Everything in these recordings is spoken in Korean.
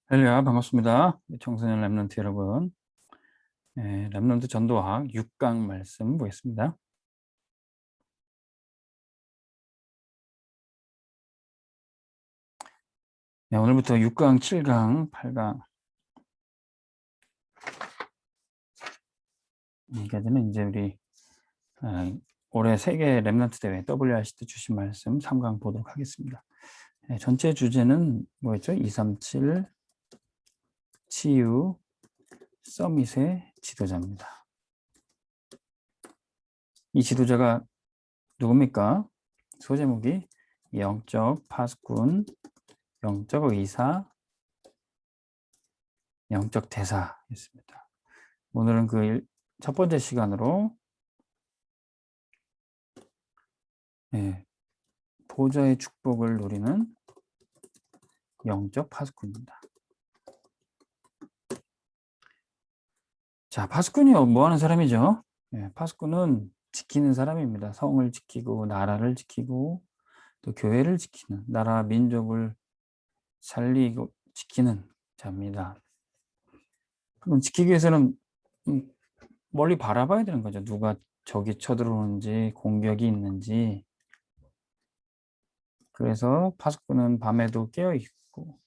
할렐루야, 반갑습니다. 청소년 랩런트 여러분. 랩런트 전도학 6강 말씀 보겠습니다. 오늘부터 6강, 7강, 8강 여기까지는 이제 우리 올해 세계 랩런트 대회 WRC 때 주신 말씀 3강 보도록 하겠습니다. 전체 주제는 뭐였죠? 237 치유 서밋의 지도자입니다. 이 지도자가 누굽니까? 소제목이 영적 파수꾼, 영적 의사, 영적 대사였습니다. 오늘은 그 첫 번째 시간으로 보좌의 축복을 누리는 영적 파수꾼입니다. 자, 파수꾼이 뭐 하는 사람이죠? 파수꾼은 지키는 사람입니다. 성을 지키고 나라를 지키고 또 교회를 지키는, 나라 민족을 살리고 지키는 자입니다. 그럼 지키기 위해서는 멀리 바라봐야 되는 거죠. 누가 적이 쳐들어오는지, 공격이 있는지. 그래서 파수꾼은 밤에도 깨어 있고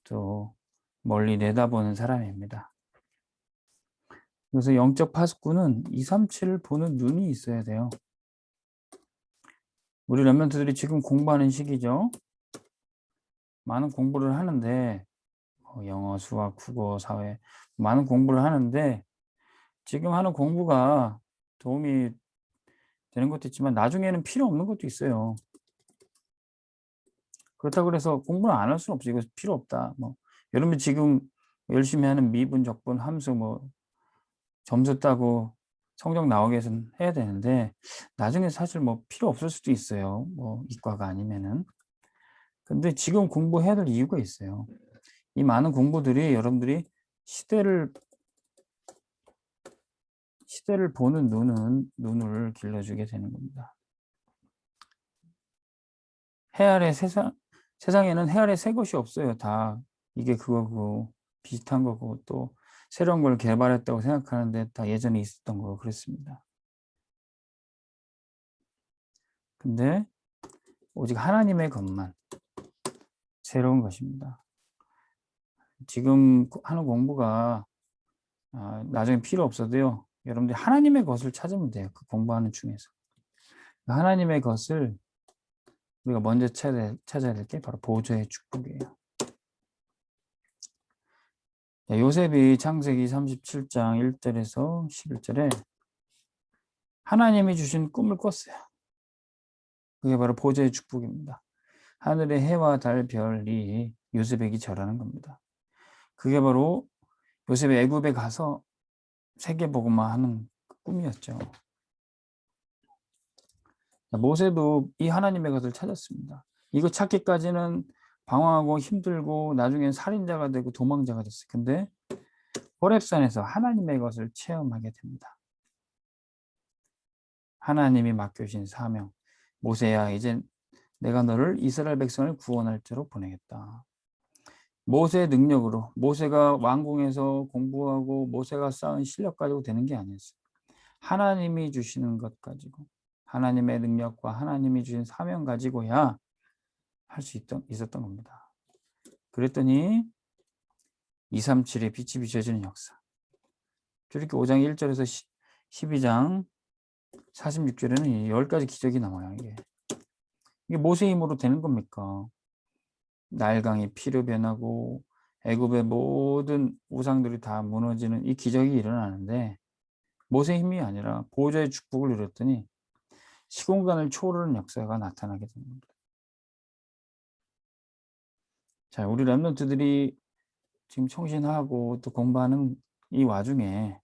또 멀리 내다보는 사람입니다. 그래서 영적 파수꾼은 237을 보는 눈이 있어야 돼요. 우리 랩런트들이 지금 공부하는 시기죠. 많은 공부를 하는데 영어, 수학, 국어, 사회 많은 공부를 하는데 지금 하는 공부가 도움이 되는 것도 있지만 나중에는 필요 없는 것도 있어요. 그렇다고 해서 공부를 안 할 수는 없죠. 이거 필요 없다. 여러분 지금 열심히 하는 미분, 적분, 함수 점수 따고 성적 나오게 해서는 해야 되는데 나중에 사실 필요 없을 수도 있어요. 이과가 아니면은. 근데 지금 공부해야 될 이유가 있어요. 이 많은 공부들이 여러분들이 시대를 보는 눈을 길러주게 되는 겁니다. 세상에는 해 아래 새 것이 없어요. 다 이게 그거고 비슷한 거고 또 새로운 걸 개발했다고 생각하는데 다 예전에 있었던 거고 그렇습니다. 근데 오직 하나님의 것만 새로운 것입니다. 지금 하는 공부가 나중에 필요 없어도요. 여러분들이 하나님의 것을 찾으면 돼요. 그 공부하는 중에서. 하나님의 것을 우리가 먼저 찾아야 될 게 바로 보좌의 축복이에요. 요셉이 창세기 37장 1절에서 11절에 하나님이 주신 꿈을 꿨어요. 그게 바로 보좌의 축복입니다. 하늘의 해와 달, 별이 요셉에게 절하는 겁니다. 그게 바로 요셉이 애굽에 가서 세계복음화 하는 꿈이었죠. 모세도 이 하나님의 것을 찾았습니다. 이거 찾기까지는 방황하고 힘들고 나중엔 살인자가 되고 도망자가 됐어요. 근데 호렙산에서 하나님의 것을 체험하게 됩니다. 하나님이 맡겨주신 사명. 모세야, 이제 내가 너를 이스라엘 백성을 구원할 자로 보내겠다. 모세의 능력으로, 모세가 왕궁에서 공부하고 모세가 쌓은 실력 가지고 되는 게 아니었어요. 하나님이 주시는 것 가지고, 하나님의 능력과 하나님이 주신 사명 가지고야 할 수 있었던 겁니다. 그랬더니 237의 빛이 비춰지는 역사. 출애굽기 5장 1절에서 12장 46절에는 10가지 기적이 나와요. 이게 모세의 힘으로 되는 겁니까? 나일강이 피로 변하고 애굽의 모든 우상들이 다 무너지는 이 기적이 일어나는데 모세의 힘이 아니라 보호자의 축복을 누렸더니 시공간을 초월하는 역사가 나타나게 됩니다. 자, 우리 랩런트들이 지금 청신하고 또 공부하는 이 와중에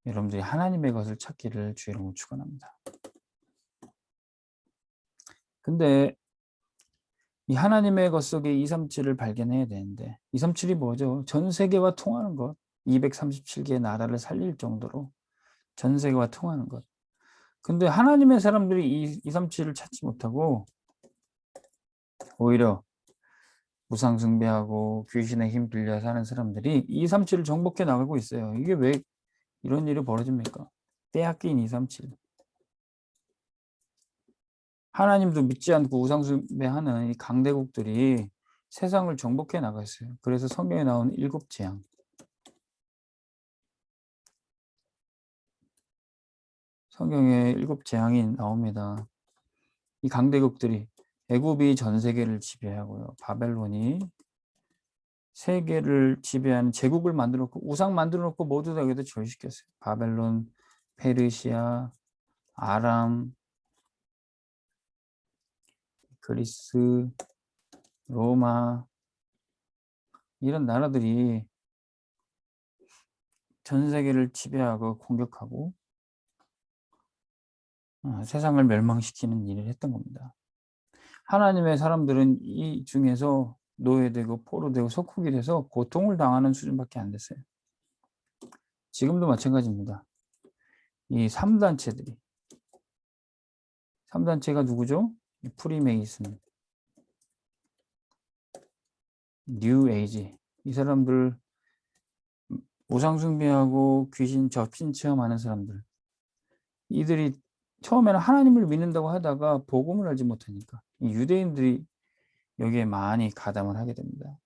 여러분들이 하나님의 것을 찾기를 주의 이름으로 축원합니다. 근데 이 하나님의 것 속에 237을 발견해야 되는데 237이 뭐죠? 전 세계와 통하는 것. 237개의 나라를 살릴 정도로 전 세계와 통하는 것. 근데 하나님의 사람들이 이 237을 찾지 못하고 오히려 우상 숭배하고 귀신의 힘 빌려 사는 사람들이 237을 정복해 나가고 있어요. 이게 왜 이런 일이 벌어집니까? 빼앗긴 237. 하나님도 믿지 않고 우상 숭배하는 이 강대국들이 세상을 정복해 나갔어요. 그래서 성경에 나오는 7 재앙. 성경에 7 재앙이 나옵니다. 이 강대국들이 애굽이 전 세계를 지배하고요. 바벨론이 세계를 지배하는 제국을 만들어 놓고 우상 만들어 놓고 모두 다 여기다 절시켰어요. 바벨론, 페르시아, 아람, 그리스, 로마 이런 나라들이 전 세계를 지배하고 공격하고 세상을 멸망시키는 일을 했던 겁니다. 하나님의 사람들은 이 중에서 노예되고 포로되고 속국이 돼서 고통을 당하는 수준밖에 안 됐어요. 지금도 마찬가지입니다. 이 3단체들이 3단체가 누구죠? 프리메이슨, 뉴 에이지 이 사람들 우상 숭배하고 귀신 접신 체험하는 사람들 이들이 처음에는 하나님을 믿는다고 하다가 복음을 알지 못하니까 이 유대인들이 여기에 많이 가담을 하게 됩니다.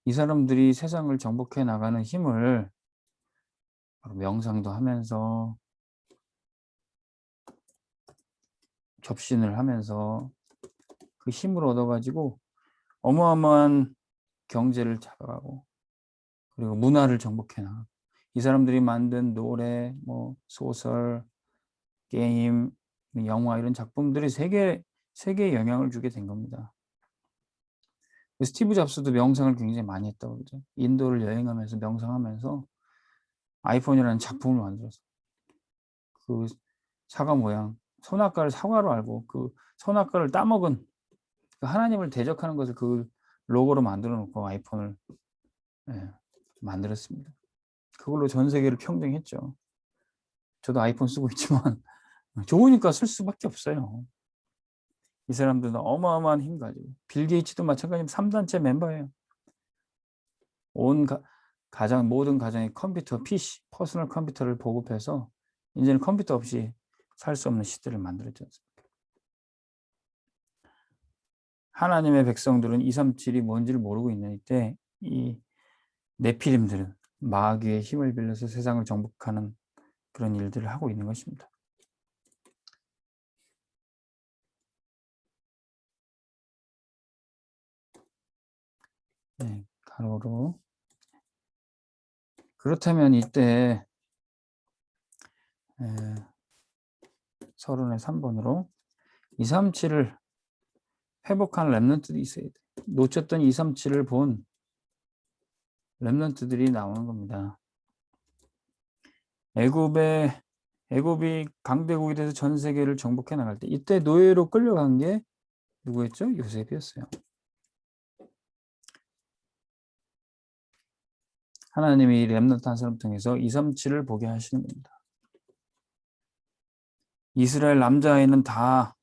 이 사람들이 세상을 정복해 나가는 힘을 명상도 하면서 접신을 하면서 그 힘을 얻어 가지고 어마어마한 경제를 잡아가고 그리고 문화를 정복해 나가고 이 사람들이 만든 노래, 뭐 소설, 게임, 영화 이런 작품들이 세계에 영향을 주게 된 겁니다. 스티브 잡스도 명상을 굉장히 많이 했다고 그러죠. 인도를 여행하면서 명상하면서 아이폰이라는 작품을 만들었어요. 그 사과 모양, 선악과를 사과로 알고 그 선악과를 따먹은 그 하나님을 대적하는 것을 그 로고로 만들어 놓고 아이폰을 만들었습니다. 그걸로 전 세계를 평등했죠. 저도 아이폰 쓰고 있지만 좋으니까 쓸 수밖에 없어요. 이 사람들은 어마어마한 힘 가지고 빌 게이츠도 마찬가지로 3단체 멤버예요. 온 가정 모든 가정에 컴퓨터, PC, 퍼스널 컴퓨터를 보급해서 이제는 컴퓨터 없이 살 수 없는 시대를 만들었지 않습니까? 하나님의 백성들은 237이 뭔지를 모르고 있는 이때 이 네피림들은 마귀의 힘을 빌려서 세상을 정복하는 그런 일들을 하고 있는 것입니다. 네, 가로로. 그렇다면 이때 서론의 3번으로 237을 회복한 렘넌트도 있어야 돼. 놓쳤던 237을 본 렘넌트들이 나오는 겁니다. 애굽이 강대국이 돼서 전 세계를 정복해 나갈 때 이때 노예로 끌려간 게 누구였죠? 요셉이었어요. 하나님이 렘넌트 한 사람 통해서 237을 보게 하시는 겁니다. 이스라엘 남자아이는 다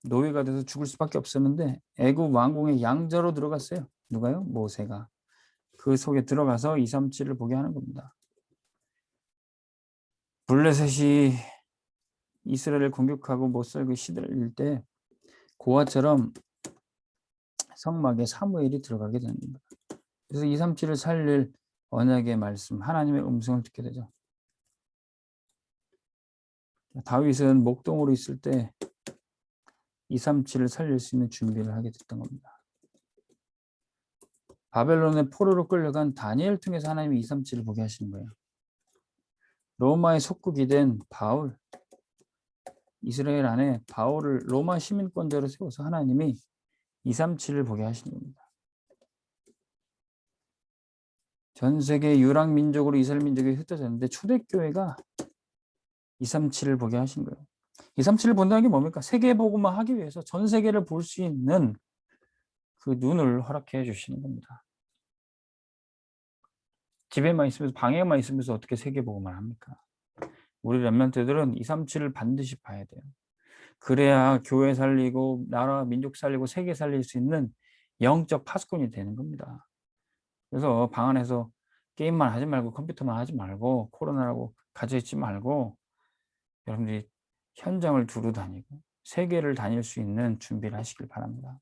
노예가 돼서 죽을 수밖에 없었는데 애굽 왕궁의 양자로 들어갔어요. 누가요? 모세가. 그 속에 들어가서 237을 보게 하는 겁니다. 블레셋이 이스라엘을 공격하고 못 살고 시들일 때 고아처럼 성막에 사무엘이 들어가게 되는 겁니다. 그래서 237을 살릴 언약의 말씀, 하나님의 음성을 듣게 되죠. 다윗은 목동으로 있을 때 237을 살릴 수 있는 준비를 하게 됐던 겁니다. 바벨론의 포로로 끌려간 다니엘 통해서 하나님이 237을 보게 하시는 거예요. 로마의 속국이 된 바울, 이스라엘 안에 바울을 로마 시민권자로 세워서 하나님이 237을 보게 하시는 겁니다. 전 세계 유랑 민족으로 이스라엘 민족이 흩어졌는데 초대교회가 237을 보게 하신 거예요. 237을 본다는 게 뭡니까? 세계 복음화 하기 위해서 전 세계를 볼 수 있는 그 눈을 허락해 주시는 겁니다. 집에만 있으면서 방에만 있으면서 어떻게 세계 복음을 합니까? 우리 렘넌트들은 237을 반드시 봐야 돼요. 그래야 교회 살리고 나라 민족 살리고 세계 살릴 수 있는 영적 파수꾼이 되는 겁니다. 그래서 방 안에서 게임만 하지 말고 컴퓨터만 하지 말고 코로나라고 갇혀 있지 말고 여러분들이 현장을 두루 다니고 세계를 다닐 수 있는 준비를 하시길 바랍니다.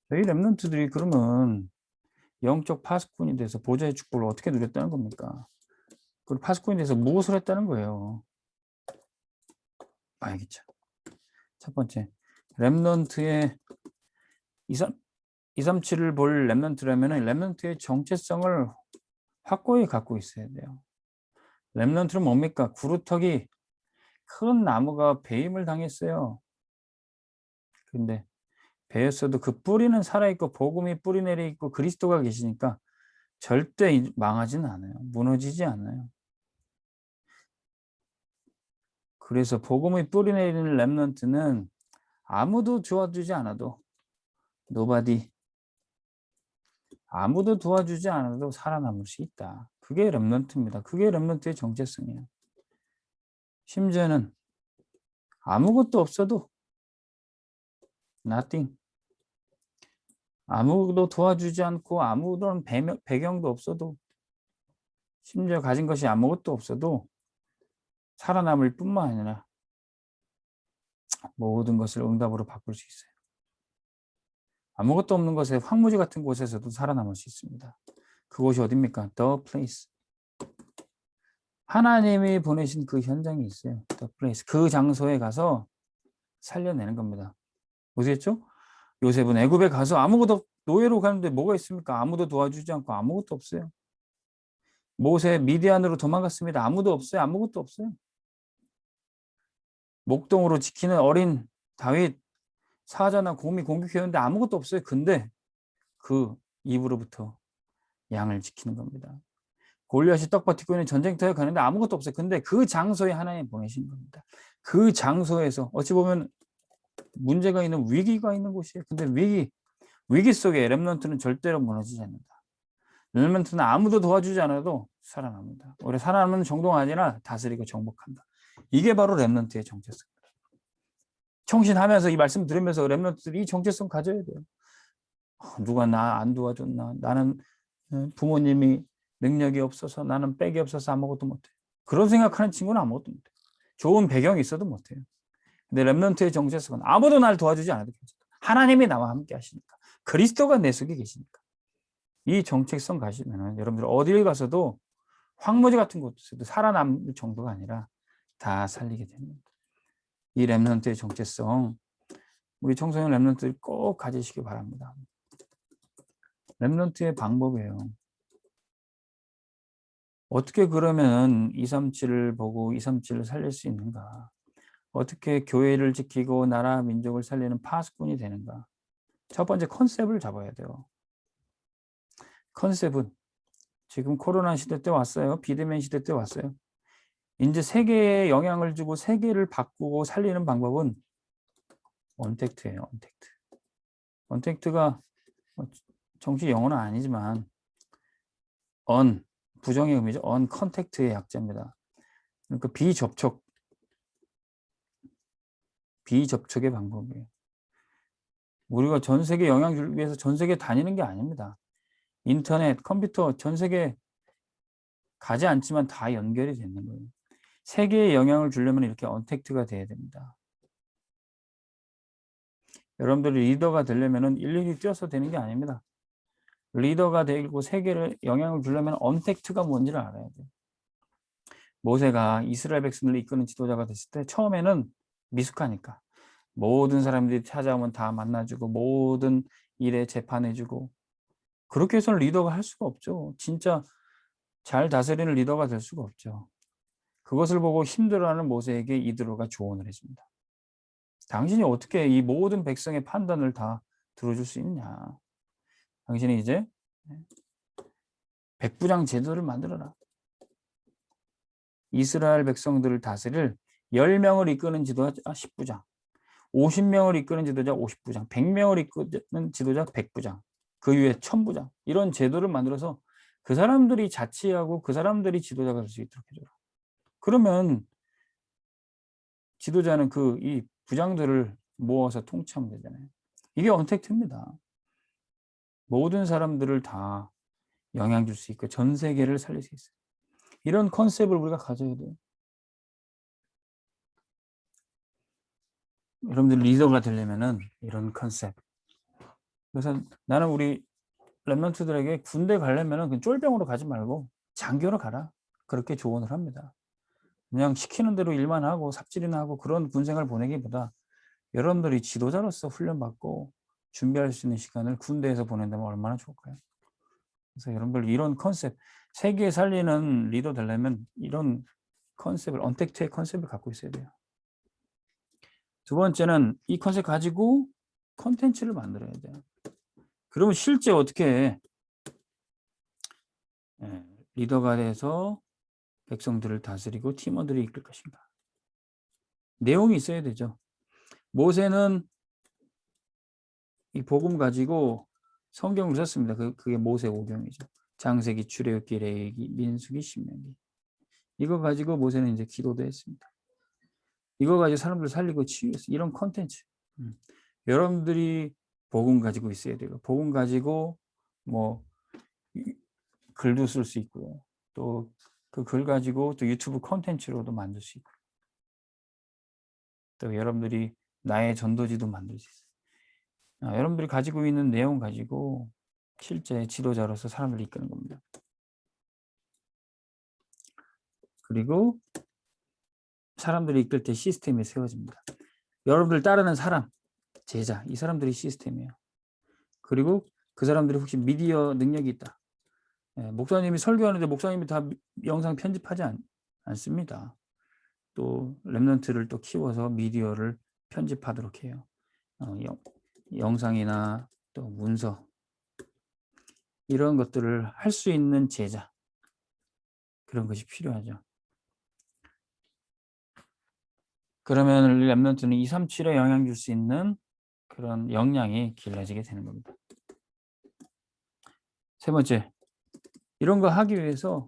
저희 렘넌트들이 그러면 영적 파수꾼이 돼서 보좌의 축복을 어떻게 누렸다는 겁니까? 그 파수꾼이 돼서 무엇을 했다는 거예요? 알겠죠. 첫 번째, 렘넌트의 237을 볼 렘넌트라면 렘넌트의 정체성을 확고히 갖고 있어야 돼요. 렘넌트는 뭡니까? 구루터기 큰 나무가 배임을 당했어요. 근데 배였어도 그 뿌리는 살아있고 복음이 뿌리 내려 있고 그리스도가 계시니까 절대 망하지는 않아요. 무너지지 않아요. 그래서 복음이 뿌리 내리는 렘넌트는 아무도 도와주지 않아도 nobody, 아무도 도와주지 않아도 살아남을 수 있다. 그게 렘넌트입니다. 그게 렘넌트의 정체성이에요. 심지어는 아무것도 없어도 nothing, 아무도 도와주지 않고 아무런 배경도 없어도 심지어 가진 것이 아무것도 없어도 살아남을 뿐만 아니라 모든 것을 응답으로 바꿀 수 있어요. 아무것도 없는 것에 황무지 같은 곳에서도 살아남을 수 있습니다. 그곳이 어디입니까? The place. 하나님이 보내신 그 현장이 있어요. The place. 그 장소에 가서 살려내는 겁니다. 보셨죠? 요셉은 애굽에 가서 아무것도 노예로 가는데 뭐가 있습니까? 아무도 도와주지 않고 아무것도 없어요. 모세 미디안으로 도망갔습니다. 아무도 없어요. 아무것도 없어요. 목동으로 지키는 어린 다윗 사자나 곰이 공격했는데 아무것도 없어요. 근데 그 입으로부터 양을 지키는 겁니다. 골리앗이 떡 버티고 있는 전쟁터에 가는데 아무것도 없어요. 근데 그 장소에 하나님 보내신 겁니다. 그 장소에서 어찌 보면 문제가 있는 위기가 있는 곳이에요. 근데 위기 속에 렘넌트는 절대로 무너지지 않는다. 렘넌트는 아무도 도와주지 않아도 살아납니다. 오히려 살아남는 정도가 아니라 다스리고 정복한다. 이게 바로 렘넌트의 정체성입니다. 청신하면서 이 말씀 들으면서 렘넌트들이 이 정체성 가져야 돼요. 누가 나 안 도와줬나? 나는 부모님이 능력이 없어서 나는 백이 없어서 아무것도 못해. 그런 생각하는 친구는 아무것도 못해. 좋은 배경이 있어도 못해요. 근데 렘넌트의 정체성은 아무도 날 도와주지 않아도 괜찮다. 하나님이 나와 함께 하시니까. 그리스도가 내 속에 계시니까. 이 정체성 가시면 여러분들 어딜 가서도 황무지 같은 곳에서도 살아남을 정도가 아니라 다 살리게 됩니다. 이 렘넌트의 정체성 우리 청소년 렘넌트들이 꼭 가지시기 바랍니다. 렘넌트의 방법이에요. 어떻게 그러면 237을 보고 237을 살릴 수 있는가? 어떻게 교회를 지키고 나라 민족을 살리는 파수꾼이 되는가? 첫 번째 컨셉을 잡아야 돼요. 컨셉은 지금 코로나 시대 때 왔어요. 비대면 시대 때 왔어요. 이제 세계에 영향을 주고 세계를 바꾸고 살리는 방법은 언택트예요. 언택트. 언택트가 정식 영어는 아니지만 부정의 의미죠. 언컨택트의 약자입니다. 그러니까 비접촉의 방법이에요. 우리가 전 세계 영향 주기 위해서 전 세계 다니는 게 아닙니다. 인터넷, 컴퓨터 전 세계 가지 않지만 다 연결이 되는 거예요. 세계에 영향을 주려면 이렇게 언택트가 돼야 됩니다. 여러분들이 리더가 되려면 일일이 뛰어서 되는 게 아닙니다. 리더가 되고 세계를 영향을 주려면 언택트가 뭔지를 알아야 돼요. 모세가 이스라엘 백성을 이끄는 지도자가 됐을 때 처음에는 미숙하니까 모든 사람들이 찾아오면 다 만나주고 모든 일에 재판해주고 그렇게 해서는 리더가 할 수가 없죠. 진짜 잘 다스리는 리더가 될 수가 없죠. 그것을 보고 힘들어하는 모세에게 이드로가 조언을 해줍니다. 당신이 어떻게 이 모든 백성의 판단을 다 들어줄 수 있냐. 당신이 이제 백부장 제도를 만들어라. 이스라엘 백성들을 다스릴 10명을 이끄는 지도자 10부장, 50명을 이끄는 지도자 50부장, 100명을 이끄는 지도자 100부장, 그 위에 1000부장 이런 제도를 만들어서 그 사람들이 자치하고 그 사람들이 지도자가 될 수 있도록 해줘라. 그러면 지도자는 이 부장들을 모아서 통치하면 되잖아요. 이게 언택트입니다. 모든 사람들을 다 영향 줄 수 있고 전 세계를 살릴 수 있어요. 이런 컨셉을 우리가 가져야 돼요. 여러분들 리더가 되려면은 이런 컨셉. 그래서 나는 우리 랩런트들에게 군대 가려면은 그냥 쫄병으로 가지 말고 장교로 가라. 그렇게 조언을 합니다. 그냥 시키는 대로 일만 하고 삽질이나 하고 그런 군생활 보내기보다 여러분들이 지도자로서 훈련받고 준비할 수 있는 시간을 군대에서 보낸다면 얼마나 좋을까요? 그래서 여러분들 이런 컨셉, 세계 살리는 리더 되려면 이런 컨셉을, 언택트의 컨셉을 갖고 있어야 돼요. 두 번째는 이 컨셉 가지고 콘텐츠를 만들어야 돼요. 그러면 실제 어떻게 리더가 돼서 백성들을 다스리고 팀원들을 이끌 것인가. 내용이 있어야 되죠. 모세는 이 복음 가지고 성경을 썼습니다. 그게 모세오경이죠. 장세기, 출애굽기, 레위기, 민수기, 신명기. 이거 가지고 모세는 이제 기도도 했습니다. 이거 가지고 사람들 살리고 치유했어요. 이런 콘텐츠. 여러분들이 복음 가지고 있어야 돼요. 복음 가지고 뭐 글도 쓸 수 있고요. 또 그 글 가지고 또 유튜브 콘텐츠로도 만들 수 있고. 또 여러분들이 나의 전도지도 만들 수 있어요. 여러분들이 가지고 있는 내용 가지고 실제 지도자로서 사람을 이끄는 겁니다. 그리고 사람들이 이끌 때 시스템이 세워집니다. 여러분들 따르는 사람, 제자, 이 사람들이 시스템이에요. 그리고 그 사람들이 혹시 미디어 능력이 있다. 목사님이 설교하는데 목사님이 다 영상 편집하지 않습니다. 또 랩런트를 또 키워서 미디어를 편집하도록 해요. 영상이나 또 문서 이런 것들을 할 수 있는 제자, 그런 것이 필요하죠. 그러면 랩런트는 237에 영향 줄 수 있는 그런 역량이 길러지게 되는 겁니다. 세 번째, 이런 거 하기 위해서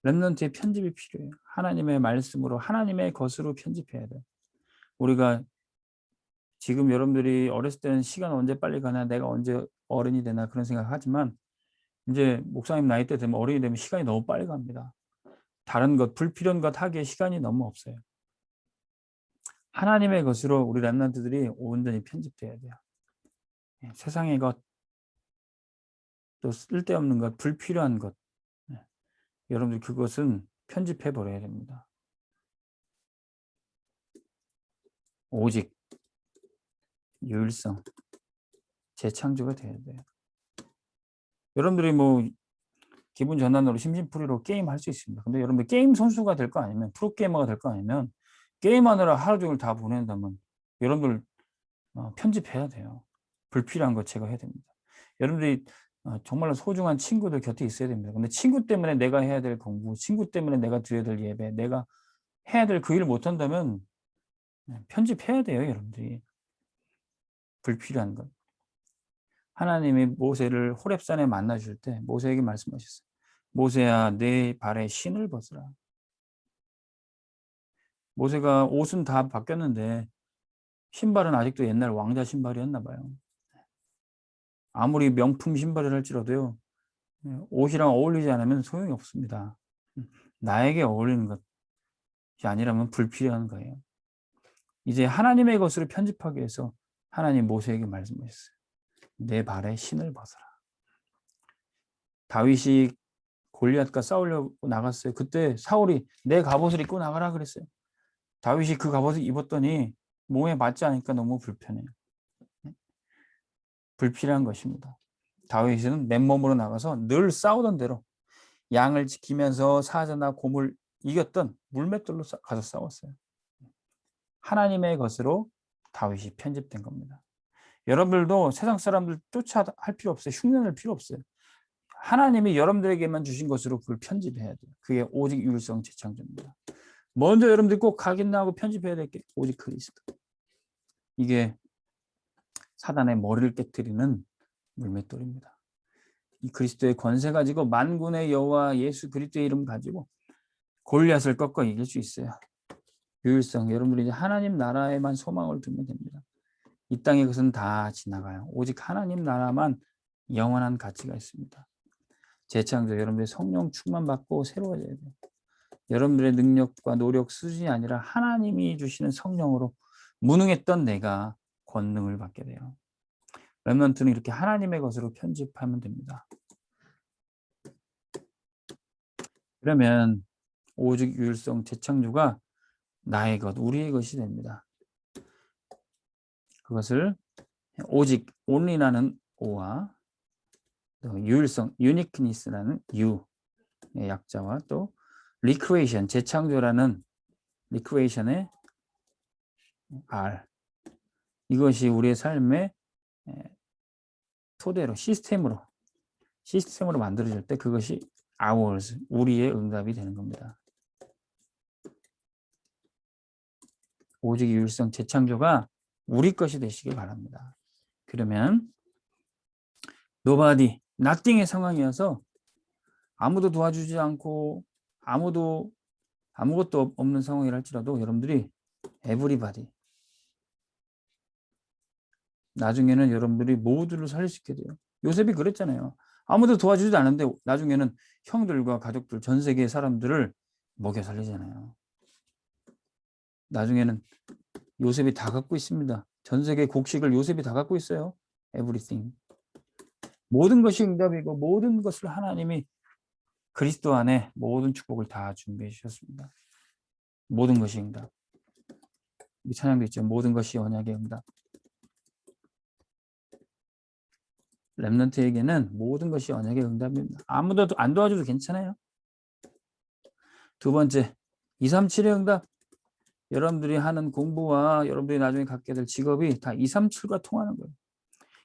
랩런트의 편집이 필요해요. 하나님의 말씀으로 하나님의 것으로 편집해야 돼요. 우리가 지금 여러분들이 어렸을 때는 시간 언제 빨리 가나, 내가 언제 어른이 되나 그런 생각하지만 이제 목사님 나이 때 되면 어른이 되면 시간이 너무 빨리 갑니다. 다른 것, 불필요한 것 하기에 시간이 너무 없어요. 하나님의 것으로 우리 랩런트들이 온전히 편집돼야 돼요. 세상의 것, 또 쓸데없는 것, 불필요한 것, 여러분들 그것은 편집해 버려야 됩니다. 오직 유일성, 재창조가 돼야 돼요. 여러분들이 뭐 기분 전환으로 심심풀이로 게임 할 수 있습니다. 근데 여러분들 게임 선수가 될 거 아니면, 프로게이머가 될 거 아니면 게임하느라 하루 종일 다 보낸다면 여러분들 편집해야 돼요. 불필요한 거 제거해야 됩니다. 여러분들이 정말로 소중한 친구들 곁에 있어야 됩니다. 근데 친구 때문에 내가 해야 될 공부, 친구 때문에 내가 드려야 될 예배, 내가 해야 될 그 일을 못한다면 편집해야 돼요. 여러분들이. 불필요한 것. 하나님이 모세를 호렙산에 만나 줄 때 모세에게 말씀하셨어요. 모세야, 내 발에 신을 벗으라. 모세가 옷은 다 바뀌었는데 신발은 아직도 옛날 왕자 신발이었나 봐요. 아무리 명품 신발을 할지라도요, 옷이랑 어울리지 않으면 소용이 없습니다. 나에게 어울리는 것이 아니라면 불필요한 거예요. 이제 하나님의 것으로 편집하기 위해서 하나님 모세에게 말씀하셨어요. 내 발에 신을 벗어라. 다윗이 골리앗과 싸우려고 나갔어요. 그때 사울이 내 갑옷을 입고 나가라 그랬어요. 다윗이 그 갑옷을 입었더니 몸에 맞지 않으니까 너무 불편해요. 불필요한 것입니다. 다윗은 맨몸으로 나가서 늘 싸우던 대로 양을 지키면서 사자나 곰을 이겼던 물맷돌로 가서 싸웠어요. 하나님의 것으로 다윗이 편집된 겁니다. 여러분들도 세상 사람들 쫓아할 필요 없어요. 흉내낼 필요 없어요. 하나님이 여러분들에게만 주신 것으로 그걸 편집해야 돼요. 그게 오직 유일성 재창조입니다. 먼저 여러분들이 꼭 확인하고 편집해야 될 게 오직 그리스도. 이게 사단의 머리를 깨트리는 물맷돌입니다. 이 그리스도의 권세 가지고 만군의 여호와 예수 그리스도의 이름 가지고 골리앗을 꺾어 이길 수 있어요. 유일성. 여러분들이 이제 하나님 나라에만 소망을 두면 됩니다. 이 땅의 것은 다 지나가요. 오직 하나님 나라만 영원한 가치가 있습니다. 재창조. 여러분들이 성령 충만 받고 새로워져야 돼요. 여러분들의 능력과 노력 수준이 아니라 하나님이 주시는 성령으로 무능했던 내가 권능을 받게 돼요. 렘넌트는 이렇게 하나님의 것으로 편집하면 됩니다. 그러면 오직 유일성 재창조가 나의 것, 우리의 것이 됩니다. 그것을 오직, only라는 O와 유일성, uniqueness라는 U의 약자와 또 recreation, 재창조라는 recreation의 R, 이것이 우리의 삶의 토대로, 시스템으로 만들어질 때 그것이 ours, 우리의 응답이 되는 겁니다. 오직 유일성 재창조가 우리 것이 되시길 바랍니다. 그러면 nobody, nothing의 상황이어서 아무도 도와주지 않고 아무것도 없는 상황이라 할지라도 여러분들이 everybody, 나중에는 여러분들이 모두를 살릴 수 있게 돼요. 요셉이 그랬잖아요. 아무도 도와주지도 않는데 나중에는 형들과 가족들, 전 세계의 사람들을 먹여 살리잖아요. 나중에는 요셉이 다 갖고 있습니다. 전 세계 곡식을 요셉이 다 갖고 있어요. everything. 모든 것이 응답이고 모든 것을 하나님이 그리스도 안에 모든 축복을 다 준비해 주셨습니다. 모든 것이 응답. 이 찬양도 있죠. 모든 것이 언약의 응답. 렘넌트에게는 모든 것이 언약의 응답입니다. 아무도 안 도와줘도 괜찮아요. 두 번째, 237의 응답. 여러분들이 하는 공부와 여러분들이 나중에 갖게 될 직업이 다 237과 통하는 거예요.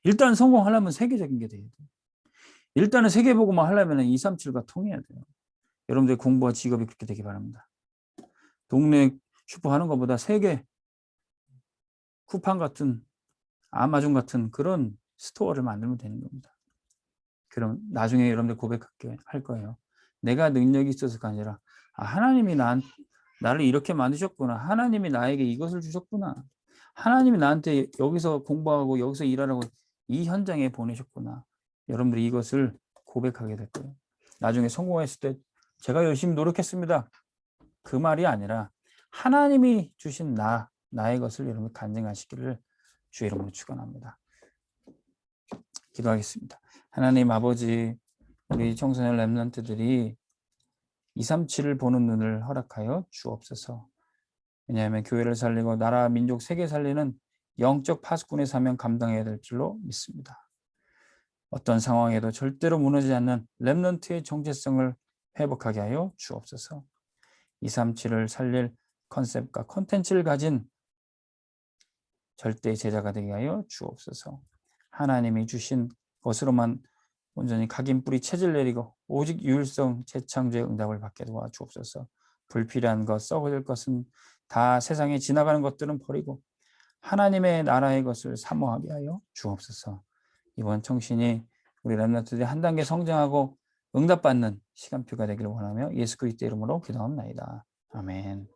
일단 성공하려면 세계적인 게 돼야 돼요. 일단은 세계보고만 하려면 237과 통해야 돼요. 여러분들의 공부와 직업이 그렇게 되기 바랍니다. 동네 슈퍼 하는 것보다 세계 쿠팡 같은 아마존 같은 그런 스토어를 만들면 되는 겁니다. 그럼 나중에 여러분들 고백할 거예요. 내가 능력이 있어서가 아니라 하나님이 나를 이렇게 만드셨구나. 하나님이 나에게 이것을 주셨구나. 하나님이 나한테 여기서 공부하고 여기서 일하라고 이 현장에 보내셨구나. 여러분들이 이것을 고백하게 될 거예요. 나중에 성공했을 때 제가 열심히 노력했습니다. 그 말이 아니라 하나님이 주신 나의 것을 여러분 간증하시기를 주의 이름으로 축원합니다. 기도하겠습니다. 하나님 아버지, 우리 청소년 렘넌트들이 237을 보는 눈을 허락하여 주옵소서. 왜냐하면 교회를 살리고 나라, 민족, 세계 살리는 영적 파수꾼의 사명 감당해야 될 줄로 믿습니다. 어떤 상황에도 절대로 무너지지 않는 렘넌트의 정체성을 회복하게 하여 주옵소서. 237을 살릴 컨셉과 콘텐츠를 가진 절대의 제자가 되게 하여 주옵소서. 하나님이 주신 것으로만 온전히 각인 뿌리 체질 내리고 오직 유일성 재창조의 응답을 받게 도와 주옵소서. 불필요한 것, 썩어질 것은 다 세상에 지나가는 것들은 버리고 하나님의 나라의 것을 사모하게 하여 주옵소서. 이번 청신이 우리 렘넌트들이 한 단계 성장하고 응답받는 시간표가 되기를 원하며 예수 그리스도 이름으로 기도합니다. 아멘.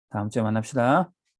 다음 주에 만납시다.